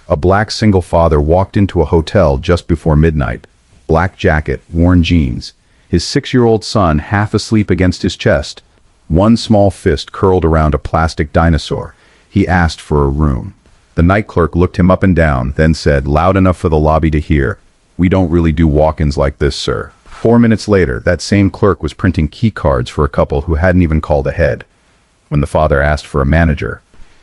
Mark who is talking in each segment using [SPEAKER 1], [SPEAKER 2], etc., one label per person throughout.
[SPEAKER 1] A black single father walked into a hotel just before midnight. Black jacket, worn jeans. His 6-year-old son half asleep against his chest. One small fist curled around a plastic dinosaur. He asked for a room. The night clerk looked him up and down, then said, loud enough for the lobby to hear, "We don't really do walk-ins like this, sir." 4 minutes later, that same clerk was printing key cards for a couple who hadn't even called ahead. When the father asked for a manager,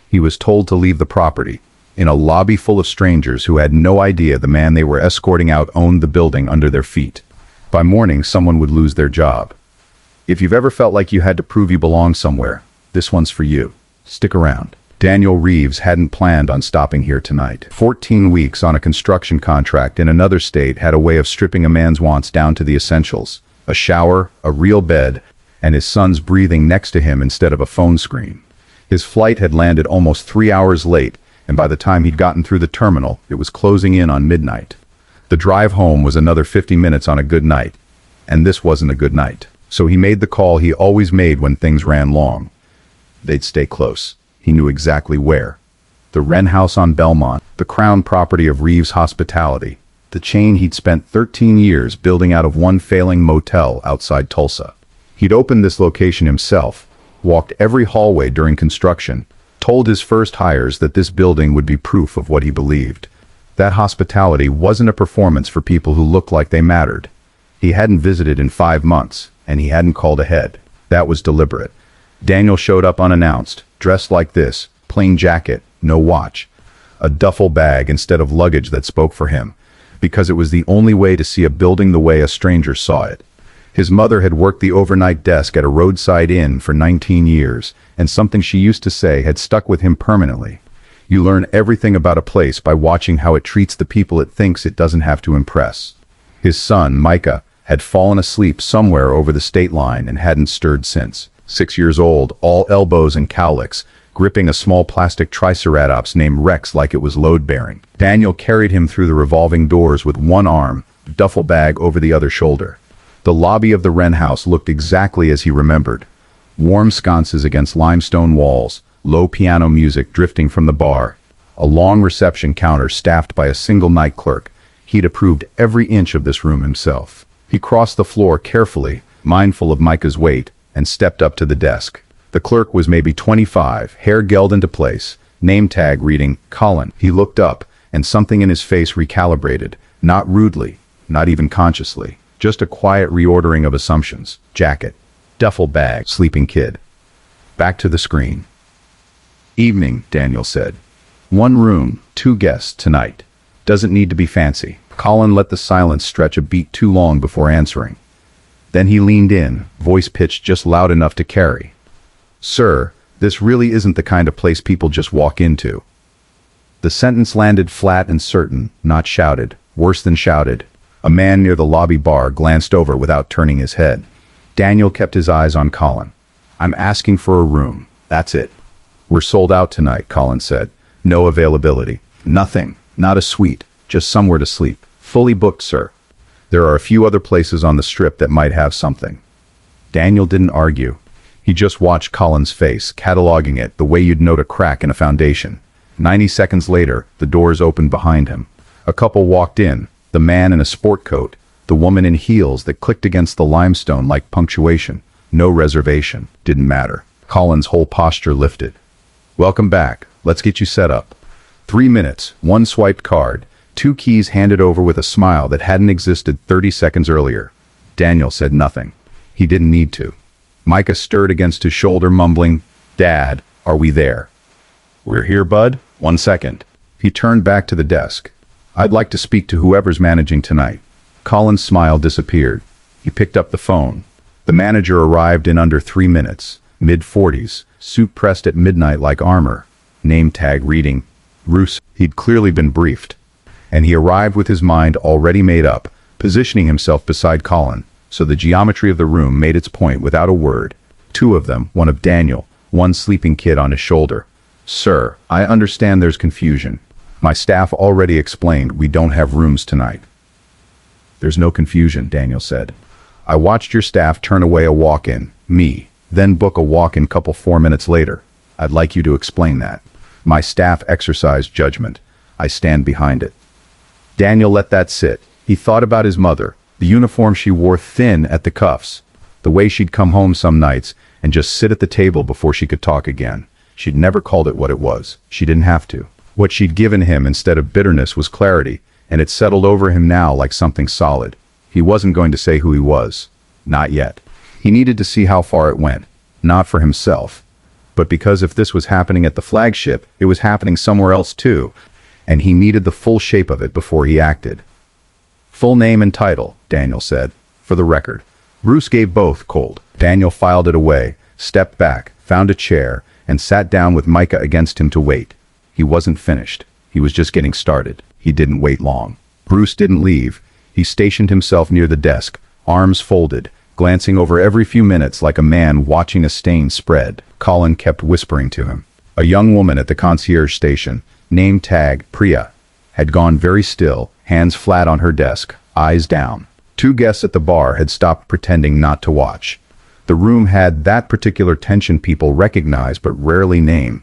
[SPEAKER 1] he was told to leave the property. In a lobby full of strangers who had no idea the man they were escorting out owned the building under their feet. By morning, someone would lose their job. If you've ever felt like you had to prove you belong somewhere, this one's for you. Stick around. Daniel Reeves hadn't planned on stopping here tonight. 14 weeks on a construction contract in another state had a way of stripping a man's wants down to the essentials. A shower, a real bed, and his son's breathing next to him instead of a phone screen. His flight had landed almost 3 hours late, and by the time he'd gotten through the terminal, it was closing in on midnight. The drive home was another 50 minutes on a good night, and this wasn't a good night. So he made the call he always made when things ran long. They'd stay close. He knew exactly where. The Wren House on Belmont, the crown property of Reeves Hospitality, the chain he'd spent 13 years building out of one failing motel outside Tulsa. He'd opened this location himself, walked every hallway during construction, told his first hires that this building would be proof of what he believed. That hospitality wasn't a performance for people who looked like they mattered. He hadn't visited in 5 months, and he hadn't called ahead. That was deliberate. Daniel showed up unannounced, dressed like this, plain jacket, no watch. A duffel bag instead of luggage that spoke for him, because it was the only way to see a building the way a stranger saw it. His mother had worked the overnight desk at a roadside inn for 19 years, and something she used to say had stuck with him permanently. You learn everything about a place by watching how it treats the people it thinks it doesn't have to impress. His son, Micah, had fallen asleep somewhere over the state line and hadn't stirred since. 6 years old, all elbows and cowlicks, gripping a small plastic triceratops named Rex like it was load-bearing. Daniel carried him through the revolving doors with one arm, duffel bag over the other shoulder. The lobby of the Wren House looked exactly as he remembered. Warm sconces against limestone walls, low piano music drifting from the bar, a long reception counter staffed by a single night clerk. He'd approved every inch of this room himself. He crossed the floor carefully, mindful of Micah's weight, and stepped up to the desk. The clerk was maybe 25, hair gelled into place, name tag reading, Colin. He looked up, and something in his face recalibrated, not rudely, not even consciously, just a quiet reordering of assumptions. Jacket, duffel bag, sleeping kid. Back to the screen. "Evening," Daniel said. "1 room, 2 guests tonight. Doesn't need to be fancy." Colin let the silence stretch a beat too long before answering. Then he leaned in, voice pitched just loud enough to carry. "Sir, this really isn't the kind of place people just walk into." The sentence landed flat and certain, not shouted, worse than shouted. A man near the lobby bar glanced over without turning his head. Daniel kept his eyes on Colin. "I'm asking for a room. That's it." "We're sold out tonight," Colin said. "No availability. Nothing. Not a suite. Just somewhere to sleep. Fully booked, sir. There are a few other places on the strip that might have something." Daniel didn't argue. He just watched Colin's face, cataloging it the way you'd note a crack in a foundation. 90 seconds later, the doors opened behind him. A couple walked in, the man in a sport coat, the woman in heels that clicked against the limestone like punctuation. No reservation. Didn't matter. Colin's whole posture lifted. "Welcome back. Let's get you set up." 3 minutes, 1 swiped card, 2 keys handed over with a smile that hadn't existed 30 seconds earlier. Daniel said nothing. He didn't need to. Micah stirred against his shoulder, mumbling, "Dad, are we there?" "We're here, bud. 1 second." He turned back to the desk. "I'd like to speak to whoever's managing tonight." Colin's smile disappeared. He picked up the phone. The manager arrived in under 3 minutes, mid-40s, suit pressed at midnight like armor. Name tag reading, Roos. He'd clearly been briefed. And he arrived with his mind already made up, positioning himself beside Colin, so the geometry of the room made its point without a word. 2 of them, one of Daniel, one sleeping kid on his shoulder. "Sir, I understand there's confusion. My staff already explained we don't have rooms tonight." "There's no confusion," Daniel said. "I watched your staff turn away a walk-in, me, then book a walk-in couple 4 minutes later. I'd like you to explain that." "My staff exercised judgment. I stand behind it. Daniel let that sit. He thought about his mother, the uniform she wore thin at the cuffs, the way she'd come home some nights and just sit at the table before she could talk again. She'd never called it what it was. She didn't have to. What she'd given him instead of bitterness was clarity, and it settled over him now like something solid. He wasn't going to say who he was. Not yet. He needed to see how far it went. Not for himself, but because if this was happening at the flagship, it was happening somewhere else too, and he needed the full shape of it before he acted. Full name and title, Daniel said, for the record. Bruce gave both cold. Daniel filed it away, stepped back, found a chair, and sat down with Micah against him to wait. He wasn't finished. He was just getting started. He didn't wait long. Bruce didn't leave. He stationed himself near the desk, arms folded, glancing over every few minutes like a man watching a stain spread. Colin kept whispering to him. A young woman at the concierge station, name tag Priya, had gone very still, hands flat on her desk, eyes down. 2 guests at the bar had stopped pretending not to watch. The room had that particular tension people recognize but rarely name.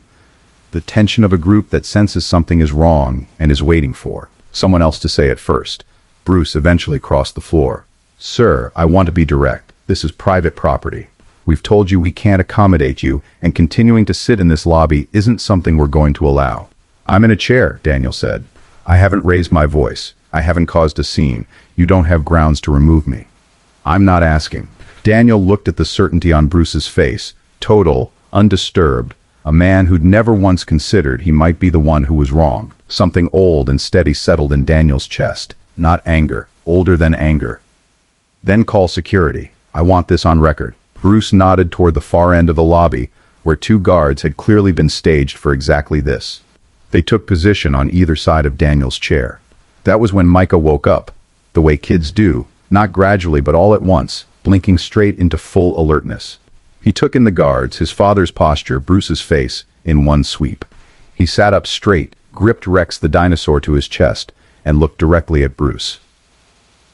[SPEAKER 1] The tension of a group that senses something is wrong and is waiting for someone else to say it first. Bruce eventually crossed the floor. Sir, I want to be direct. This is private property. We've told you we can't accommodate you, and continuing to sit in this lobby isn't something we're going to allow. I'm in a chair, Daniel said. I haven't raised my voice. I haven't caused a scene. You don't have grounds to remove me. I'm not asking. Daniel looked at the certainty on Bruce's face, total, undisturbed, a man who'd never once considered he might be the one who was wrong. Something old and steady settled in Daniel's chest. Not anger, older than anger. Then call security. I want this on record. Bruce nodded toward the far end of the lobby, where 2 guards had clearly been staged for exactly this. They took position on either side of Daniel's chair. That was when Micah woke up, the way kids do, not gradually but all at once, blinking straight into full alertness. He took in the guards, his father's posture, Bruce's face, in one sweep. He sat up straight, gripped Rex the dinosaur to his chest, and looked directly at Bruce.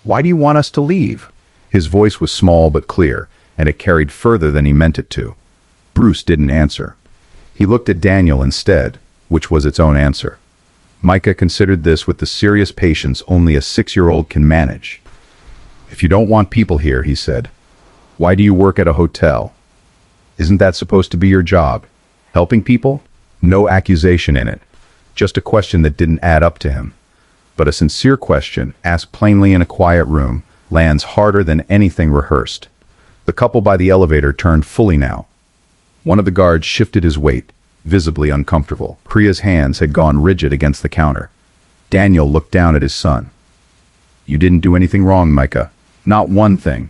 [SPEAKER 1] Why do you want us to leave? His voice was small but clear, and it carried further than he meant it to. Bruce didn't answer. He looked at Daniel instead, which was its own answer. Micah considered this with the serious patience only a 6-year-old can manage. If you don't want people here, he said, why do you work at a hotel? Isn't that supposed to be your job? Helping people? No accusation in it. Just a question that didn't add up to him. But a sincere question, asked plainly in a quiet room, lands harder than anything rehearsed. The couple by the elevator turned fully now. One of the guards shifted his weight, visibly uncomfortable. Priya's hands had gone rigid against the counter. Daniel looked down at his son. You didn't do anything wrong, Micah. Not one thing.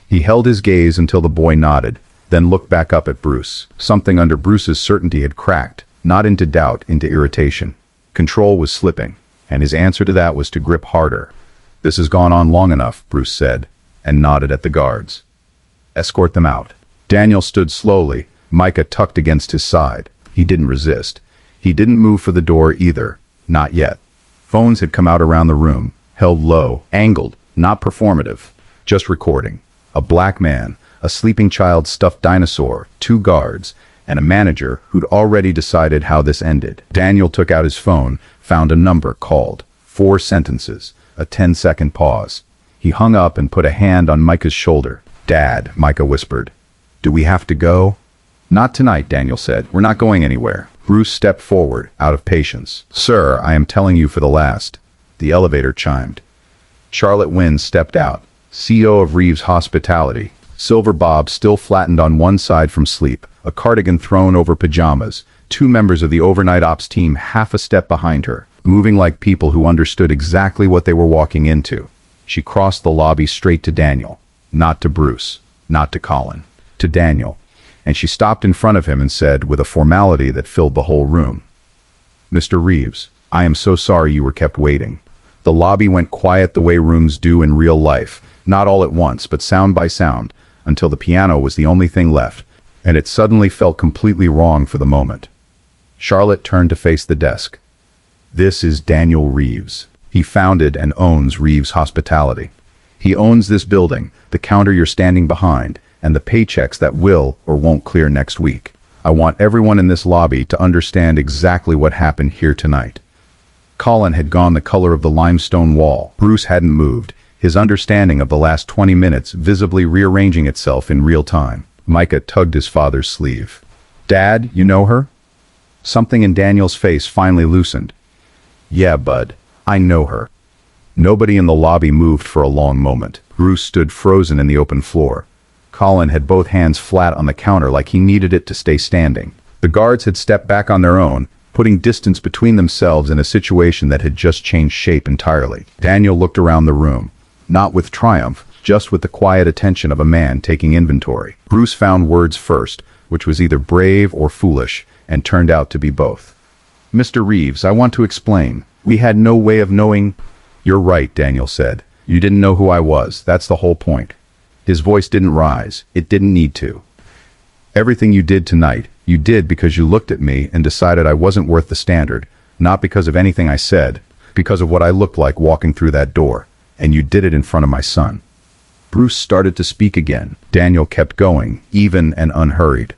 [SPEAKER 1] He held his gaze until the boy nodded, then looked back up at Bruce. Something under Bruce's certainty had cracked, not into doubt, into irritation. Control was slipping, and his answer to that was to grip harder. This has gone on long enough, Bruce said, and nodded at the guards. Escort them out. Daniel stood slowly, Micah tucked against his side. He didn't resist. He didn't move for the door either. Not yet. Phones had come out around the room, held low, angled, not performative, just recording. A black man, a sleeping child's stuffed dinosaur, 2 guards, and a manager who'd already decided how this ended. Daniel took out his phone, found a number, called. 4 sentences, a 10-second pause. He hung up and put a hand on Micah's shoulder. Dad, Micah whispered. Do we have to go? Not tonight, Daniel said. We're not going anywhere. Bruce stepped forward, out of patience. Sir, I am telling you for the last. The elevator chimed. Charlotte Wynn stepped out, CEO of Reeves Hospitality. Silver Bob still flattened on one side from sleep, a cardigan thrown over pajamas, 2 members of the overnight ops team half a step behind her, moving like people who understood exactly what they were walking into. She crossed the lobby straight to Daniel. Not to Bruce, not to Colin, to Daniel. And she stopped in front of him and said, with a formality that filled the whole room, Mr. Reeves, I am so sorry you were kept waiting. The lobby went quiet the way rooms do in real life, not all at once, but sound by sound, until the piano was the only thing left, and it suddenly felt completely wrong for the moment. Charlotte turned to face the desk. This is Daniel Reeves. He founded and owns Reeves Hospitality. He owns this building, the counter you're standing behind, and the paychecks that will or won't clear next week. I want everyone in this lobby to understand exactly what happened here tonight. Colin had gone the color of the limestone wall. Bruce hadn't moved, his understanding of the last 20 minutes visibly rearranging itself in real time. Micah tugged his father's sleeve. "Dad, you know her?" Something in Daniel's face finally loosened. "Yeah, bud, I know her." Nobody in the lobby moved for a long moment. Bruce stood frozen in the open floor. Colin had both hands flat on the counter like he needed it to stay standing. The guards had stepped back on their own, putting distance between themselves in a situation that had just changed shape entirely. Daniel looked around the room, not with triumph, just with the quiet attention of a man taking inventory. Bruce found words first, which was either brave or foolish, and turned out to be both. "Mr. Reeves, I want to explain. We had no way of knowing—" "You're right," Daniel said. "You didn't know who I was. That's the whole point." His voice didn't rise. It didn't need to. "Everything you did tonight, you did because you looked at me and decided I wasn't worth the standard, not because of anything I said, because of what I looked like walking through that door. And you did it in front of my son." Bruce started to speak again. Daniel kept going, even and unhurried.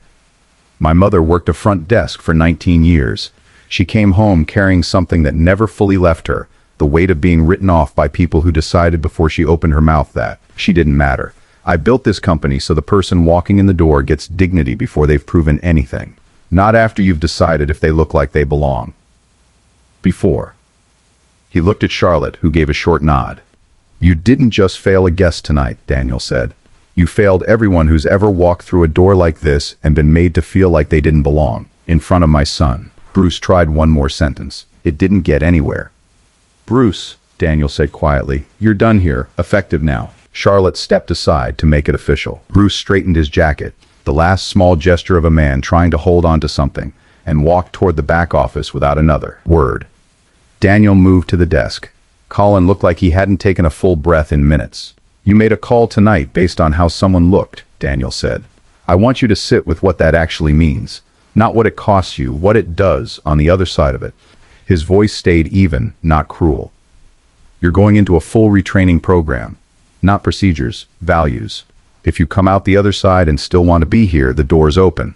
[SPEAKER 1] "My mother worked a front desk for 19 years. She came home carrying something that never fully left her, the weight of being written off by people who decided before she opened her mouth that she didn't matter. I built this company so the person walking in the door gets dignity before they've proven anything. Not after you've decided if they look like they belong. Before." He looked at Charlotte, who gave a short nod. "You didn't just fail a guest tonight," Daniel said. "You failed everyone who's ever walked through a door like this and been made to feel like they didn't belong. In front of my son." Bruce tried one more sentence. It didn't get anywhere. "Bruce," Daniel said quietly, "you're done here, effective now." Charlotte stepped aside to make it official. Bruce straightened his jacket, the last small gesture of a man trying to hold on to something, and walked toward the back office without another word. Daniel moved to the desk. Colin looked like he hadn't taken a full breath in minutes. "You made a call tonight based on how someone looked," Daniel said. "I want you to sit with what that actually means. Not what it costs you, what it does on the other side of it." His voice stayed even, not cruel. "You're going into a full retraining program. Not procedures, values. If you come out the other side and still want to be here, the door's open.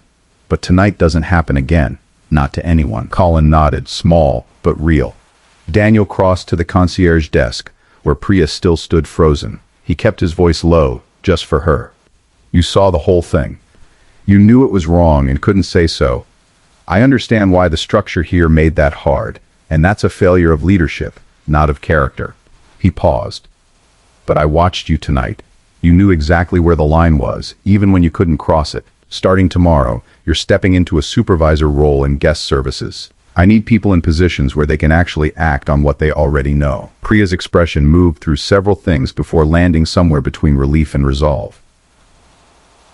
[SPEAKER 1] But tonight doesn't happen again. Not to anyone." Colin nodded, small, but real. Daniel crossed to the concierge desk, where Priya still stood frozen. He kept his voice low, just for her. "You saw the whole thing. You knew it was wrong and couldn't say so. I understand why the structure here made that hard, and that's a failure of leadership, not of character." He paused. "But I watched you tonight. You knew exactly where the line was, even when you couldn't cross it. Starting tomorrow, you're stepping into a supervisor role in guest services. I need people in positions where they can actually act on what they already know." Priya's expression moved through several things before landing somewhere between relief and resolve.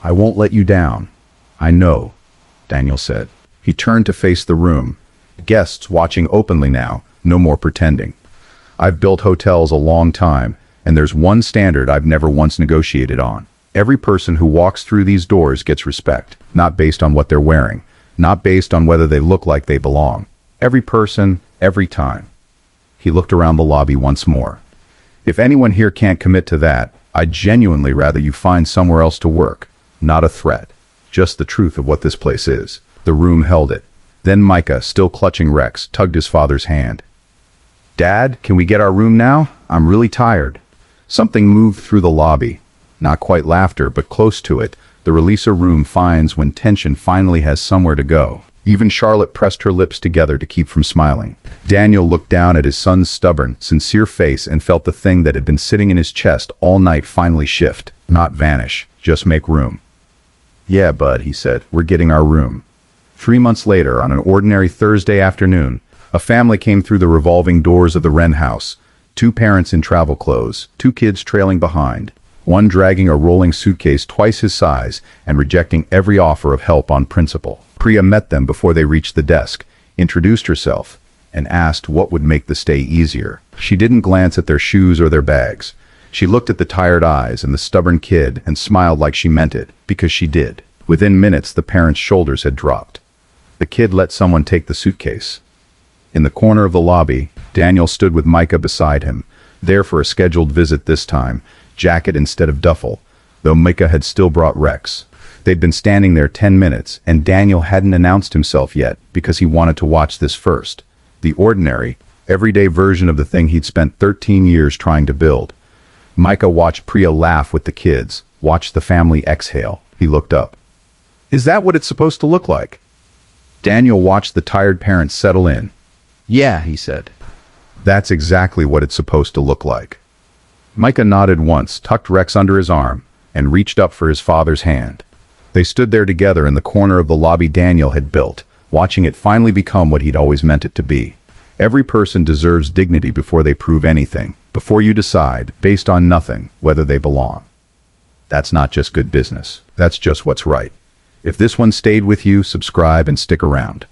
[SPEAKER 1] "I won't let you down. I know," Daniel said. He turned to face the room. Guests watching openly now, no more pretending. "I've built hotels a long time, and there's one standard I've never once negotiated on. Every person who walks through these doors gets respect, not based on what they're wearing, not based on whether they look like they belong. Every person, every time." He looked around the lobby once more. "If anyone here can't commit to that, I'd genuinely rather you find somewhere else to work. Not a threat. Just the truth of what this place is." The room held it. Then Micah, still clutching Rex, tugged his father's hand. "Dad, can we get our room now? I'm really tired." Something moved through the lobby. Not quite laughter, but close to it. The release a room finds when tension finally has somewhere to go. Even Charlotte pressed her lips together to keep from smiling. Daniel looked down at his son's stubborn, sincere face and felt the thing that had been sitting in his chest all night finally shift, not vanish, just make room. "Yeah, bud," he said, "we're getting our room." 3 months later, on an ordinary Thursday afternoon, a family came through the revolving doors of the Wren house. 2 parents in travel clothes, 2 kids trailing behind, one dragging a rolling suitcase twice his size and rejecting every offer of help on principle. Priya met them before they reached the desk, introduced herself, and asked what would make the stay easier. She didn't glance at their shoes or their bags. She looked at the tired eyes and the stubborn kid and smiled like she meant it, because she did. Within minutes, the parents' shoulders had dropped. The kid let someone take the suitcase. In the corner of the lobby, Daniel stood with Micah beside him, there for a scheduled visit this time, jacket instead of duffel, though Micah had still brought Rex. They'd been standing there 10 minutes, and Daniel hadn't announced himself yet because he wanted to watch this first. The ordinary, Everyday version of the thing he'd spent 13 years trying to build. Micah watched Priya laugh with the kids, watched the family exhale. He looked up. Is that what it's supposed to look like? Daniel watched the tired parents settle in.
[SPEAKER 2] Yeah, he said.
[SPEAKER 1] That's exactly what it's supposed to look like. Micah nodded once, tucked Rex under his arm, and reached up for his father's hand. They stood there together in the corner of the lobby Daniel had built, watching it finally become what he'd always meant it to be. Every person deserves dignity before they prove anything, before you decide, based on nothing, whether they belong. That's not just good business. That's just what's right. If this one stayed with you, subscribe and stick around.